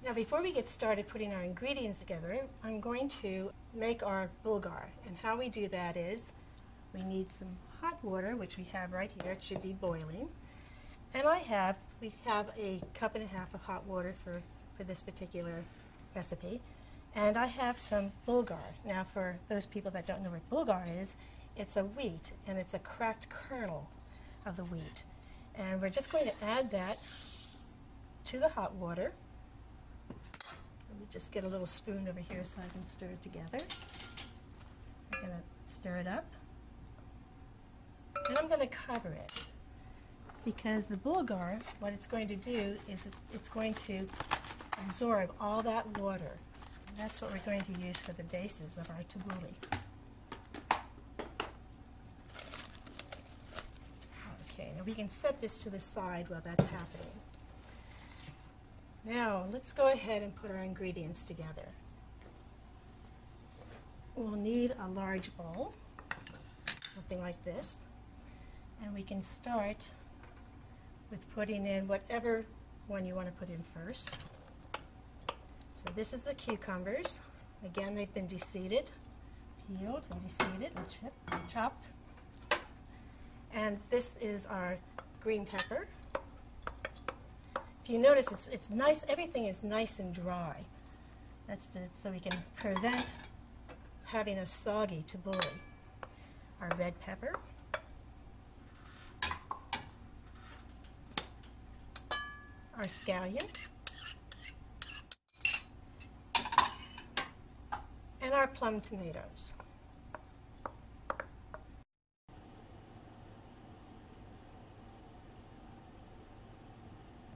Now before we get started putting our ingredients together, I'm going to make our bulgur. And how we do that is we need some hot water, which we have right here. It should be boiling. And we have a cup and a half of hot water for this particular recipe. And I have some bulgur. Now for those people that don't know what bulgur is, it's a wheat and it's a cracked kernel of the wheat. And we're just going to add that to the hot water. Let me just get a little spoon over here so I can stir it together. I'm going to stir it up. And I'm going to cover it because the bulgur, what it's going to do is it's going to absorb all that water. And that's what we're going to use for the bases of our tabouli. Okay, now we can set this to the side while that's happening. Now, let's go ahead and put our ingredients together. We'll need a large bowl, something like this, and we can start with putting in whatever one you want to put in first. So this is the cucumbers. Again, they've been deseeded, peeled and deseeded and chopped. And this is our green pepper. If you notice, it's nice. Everything is nice and dry. That's so we can prevent having a soggy tabouli. Our red pepper, our scallion, and our plum tomatoes.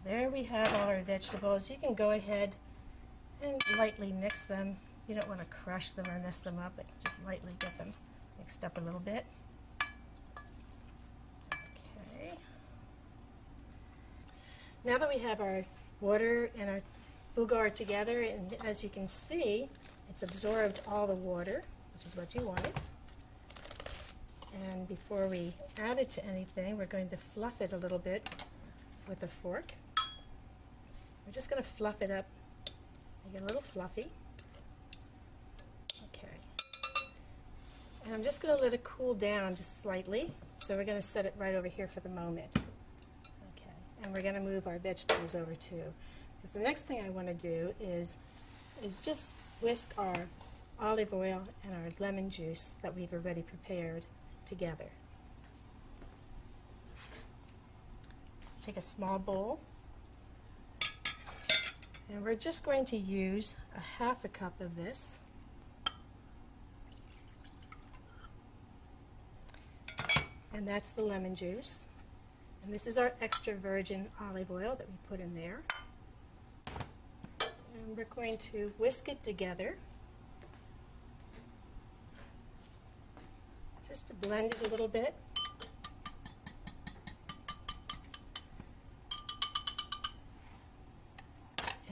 There we have all our vegetables. You can go ahead and lightly mix them. You don't want to crush them or mess them up, but just lightly get them mixed up a little bit. Okay. Now that we have our water and our bulgur together, and as you can see, it's absorbed all the water, which is what you wanted. And before we add it to anything, we're going to fluff it a little bit with a fork. We're just going to fluff it up, make it a little fluffy. Okay. And I'm just going to let it cool down just slightly. So we're going to set it right over here for the moment. Okay. And we're going to move our vegetables over too. Because the next thing I want to do is just whisk our olive oil and our lemon juice that we've already prepared together. Let's take a small bowl. And we're just going to use a half a cup of this. And that's the lemon juice. And this is our extra virgin olive oil that we put in there. And we're going to whisk it together. Just to blend it a little bit.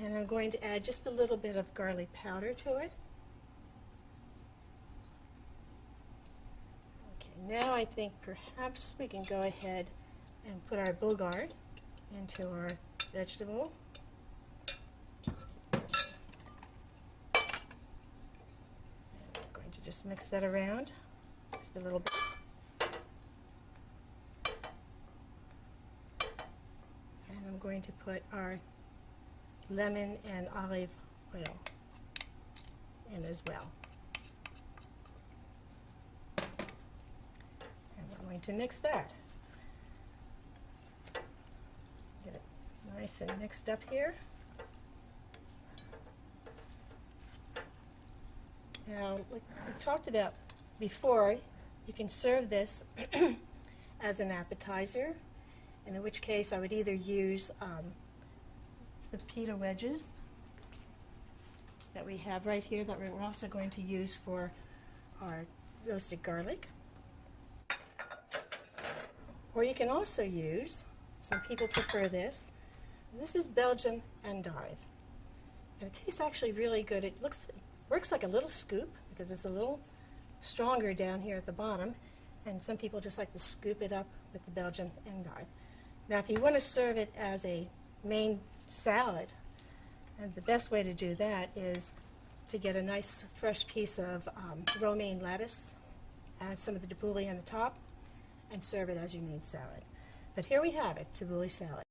And I'm going to add just a little bit of garlic powder to it. Okay, now I think perhaps we can go ahead and put our bulgur into our vegetable. And I'm going to just mix that around just a little bit. And I'm going to put our lemon and olive oil in as well. And we're going to mix that. Get it nice and mixed up here. Now, like we talked about before, you can serve this as an appetizer, and in which case I would either use the pita wedges that we have right here that we're also going to use for our roasted garlic. Or you can also use, some people prefer this, and this is Belgian endive. And it tastes actually really good. It works like a little scoop because it's a little stronger down here at the bottom, and some people just like to scoop it up with the Belgian endive. Now if you want to serve it as a main salad, And the best way to do that is to get a nice fresh piece of romaine lettuce, add some of the tabouli on the top, and serve it as your main salad. But here we have it, tabouli salad.